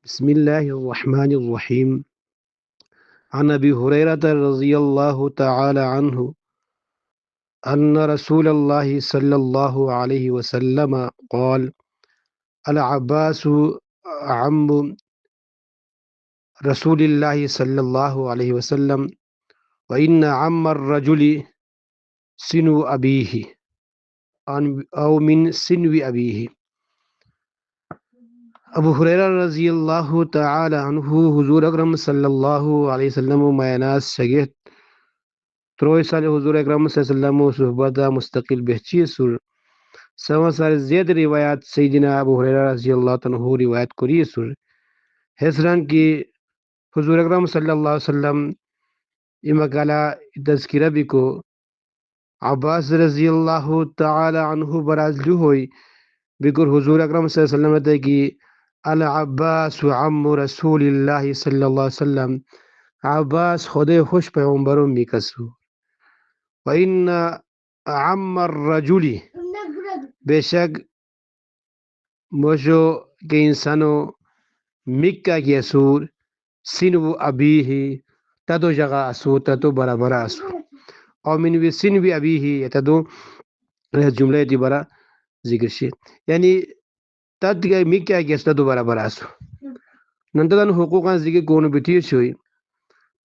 بسم الله الرحمن الرحيم. عن أبي هريرة رضي الله تعالى عنه أن رسول الله صلى الله عليه وسلم قال: العباس عم رسول الله صلى الله عليه وسلم، وإن عم الرجل سنو أبيه أو من سنو أبيه. ابو ہریرہ رضی اللہ تعالی عنہ حضور اکرم صلی اللہ علیہ وسلم میناس شگیت تروی سال حضور اکرم صلی اللہ علیہ وسلم صحبت مستقل بہچی سر سوا سال زید روایات سیدنا ابو ہریرہ رضی اللہ عنہ روایت کری سر حسران کی حضور اکرم صلی اللہ علیہ وسلم امکالا تذکرہ بکو عباس رضی اللہ تعالی عنہ براز ہوئی بکر حضور اکرم صلی اللہ علیہ وسلم کی العباس عم رسول اللہ صلی اللہ علیہ وسلم، عباس خدے خوش پیغمبروں میں کسو. وَإِنَّ عَمَّ الرَّجُلِ، بے شک موشو کے انسانوں مکہ کی اسور سنو ابیہ تدو جگہ اسو تدو برابر اسو، اور من بھی سنو ابیہ تدو جملہ دی برا ذکر شی یعنی تد مکہ کی اسو تدو برابر اسو. ننتدان حقوقا ذکر کونو بیتیر شوی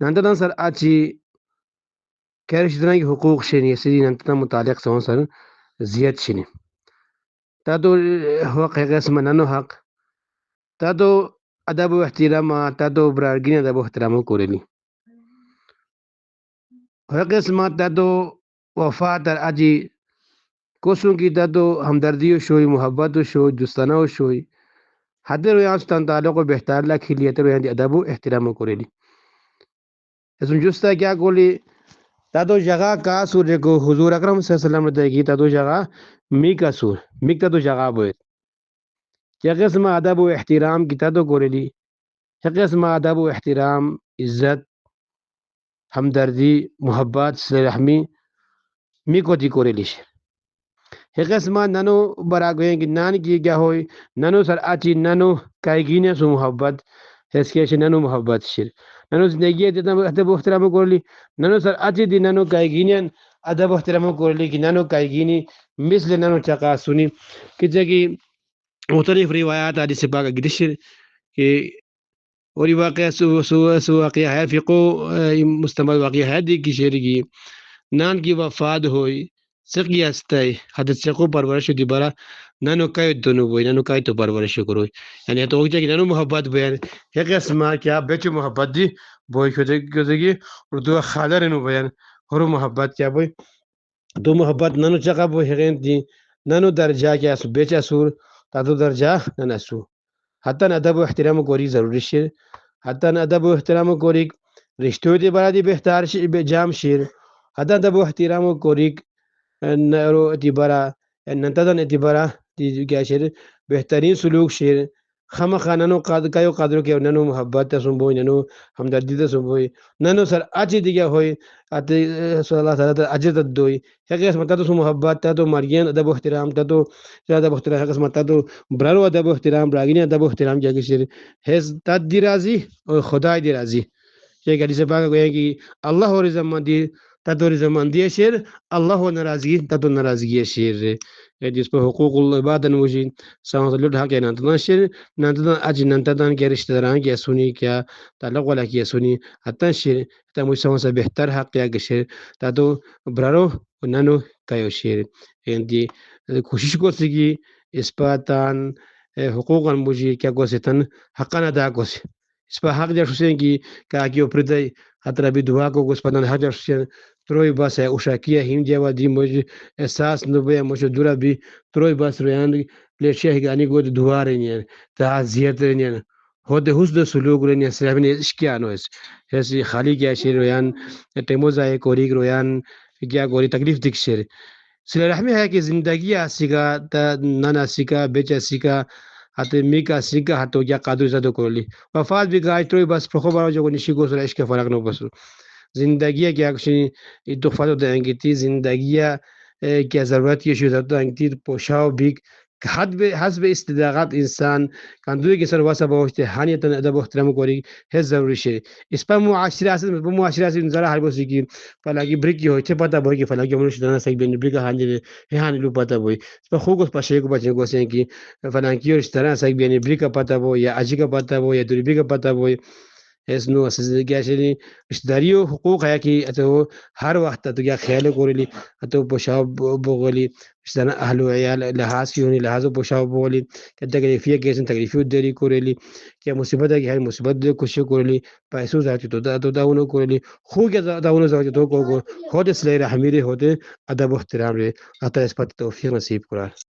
ننتدان سر آچی کہر شدنا کی حقوق شنی سری ننتدان متعلق سوان سر زیاد شنی تادو حق قسم ننو حق تادو ادب و احترام تادو برارگین ادب و احترام کورنی حق قسم تادو وفات آجی کوسوں کی تادو ہمدردی شوی محبت شوی دوستانہ شوی حد رویانستان تعلق و بہتر لکھیلیت رویان ادب و احترام کورنی. اسم جستا کیا کولی تادو جگہ کا سور کو حضور اکرم صلی اللہ علیہ وسلم نے کی تادو جگہ می کا سور می تادو جگہ بوئے کیا قسم ادب و احترام کی تادو کولی کیا قسم ادب و احترام عزت ہمدردی محبت صلہ رحمی می کو دی کولی ایک قسم نانو برا گوئیں کہ نان کی کیا ہوئی نانو سر آچی نانو کائگینے سو محبت اس کے نانو محبت شر نانو زندگی دیتا ادب و احترام کولی نانو سر آچی دی نانو کائگینے ادب و احترام کولی کہ نانو کائگینی مثل نانو چاقا سنی کہ جگہ مختلف روایات حدیث پاک گدشر کہ اور واقعہ سو واقعہ ہے فقو مستمل واقعہ ہے دی کی شعر کی نان کی وفات ہوئی سقی استای حدث سقو پرورش دی برا نانو کای دونو بوئی نانو کای تو پرورش کروئی یعنی تو ہوئی کہ نانو محبت بیان ایک اسما کیا بیچ محبت دی بوئی کھوزگی اردو خالر نو بیان ہرو محبت کیا بوئی دو محبت نانو چاقا بوئی حقین دی نانو درجہ کیا سو بیچا سور تادو درجہ نانسو حتی ادب و احترام کوری ضروری شیر حتی ادب و احترام کوری رشتو دی برا دی بہتر جام شیر حتی ادب و احترام کوری نرو اتبارا ننتدن اتبارا کیا شیر بہترین سلوک شیر خم خانانو کایو قدرو کے ننو محبت سنبوئی ننو ہمدردی سنبوئی ننو سر اچھی دیگا ہوئی اتی صلی اللہ تعالیٰ اجر دوئی ہے اس متا تو محبت تا تو مرگین ادب و احترام تا تو ادب و احترام ہے اس متا تو برارو ادب و احترام براگین ادب و احترام کیا کہ شیر ہے تد دی راضی اور خدا دی راضی یہ حدیث پاک گویا کہ اللہ اور رضامندی تدو رضامندی شیر اللہ و ناراضگی تدو ناراضگی شیر جس پر حقوق العباد نوجی سامس لڑھا کے نانتدان شیر نانتدان اج نانتدان کے رشتہ داران کیا سنی کیا تعلق والا کیا سنی حتی شیر تا مجھ سامس بہتر حق کیا کہ شیر تدو برارو نانو کایو شیر دی کوشش کو سکی اس پاتان حقوق مجھے کیا کو ستن حقا ادا کو سی اس پر حق جر حسین کی کہا کہ پردے حتر بھی دعا کو اس پتن حق جر حسین تروئی بس ہے اوشا کیا ہیم جیوا دی مجھے احساس نبے مجھے دورا بھی تروئی بس ریان لیشیا ہی گانی کو دعا رہی ہیں تعزیت رہی ہیں ہود حسن سلوک رہی ہیں صرف نے عشقیان ہو ایسی خالی کیا شیر رویان ٹیموز آئے کوریک رویان کیا کوری تکلیف دکھ شیر صلہ رحمی ہے کہ زندگی آسیگا تا نانا سیکا بیچا سیکا حتی میکا سیکا حتی کیا قادر زدو کولی وفات بھی گاج تروئی بس پرخو بارو جو نشی کو سر عشق فرق نو بسو زندگی کیا کشنی اتفاق دیں گی تی زندگی کیا ضرورت کی شو ضرورت دیں گی تی پوشاو بھی حسب استطاعت انسان کندوی که سر واسه باوشته هانی تن ادب و احترام کوری هز ضروری شه اسپا معاشره است به معاشره است نظر هر بوسی کی فلاگی بریکی ہوئی چه پتا بوئی که فلاگی منش دانا سگ بین بریکا هانی هانی لو پتا بوئی اسپا خوگس پشه کو بچه گوسن کی فلانکی اور اشترا سگ بین بریکا پتا بوئی یا اجی کا پتا بوئی یا دوری بریکا پتا بوئی اس نو اساس گاشنی اشتریو حقوق ہے کی اتو ہر وقت تو یا خیال کوریلی اتو پشاب بوغلی اشتنا اهل وعيال لحاظ كيوني لحاظ بوشاو بولي كتغريفيه كيسن تغريفيو ديري كوريلي كي مصيبه كي هاي مصيبه دي كوشي كوريلي بايسو زاتي تو داونو كوريلي خو كي داونو زاتي تو كو خود سلي رحميري هوته ادب واحترام ري عطا اثبات توفيق نصيب قرار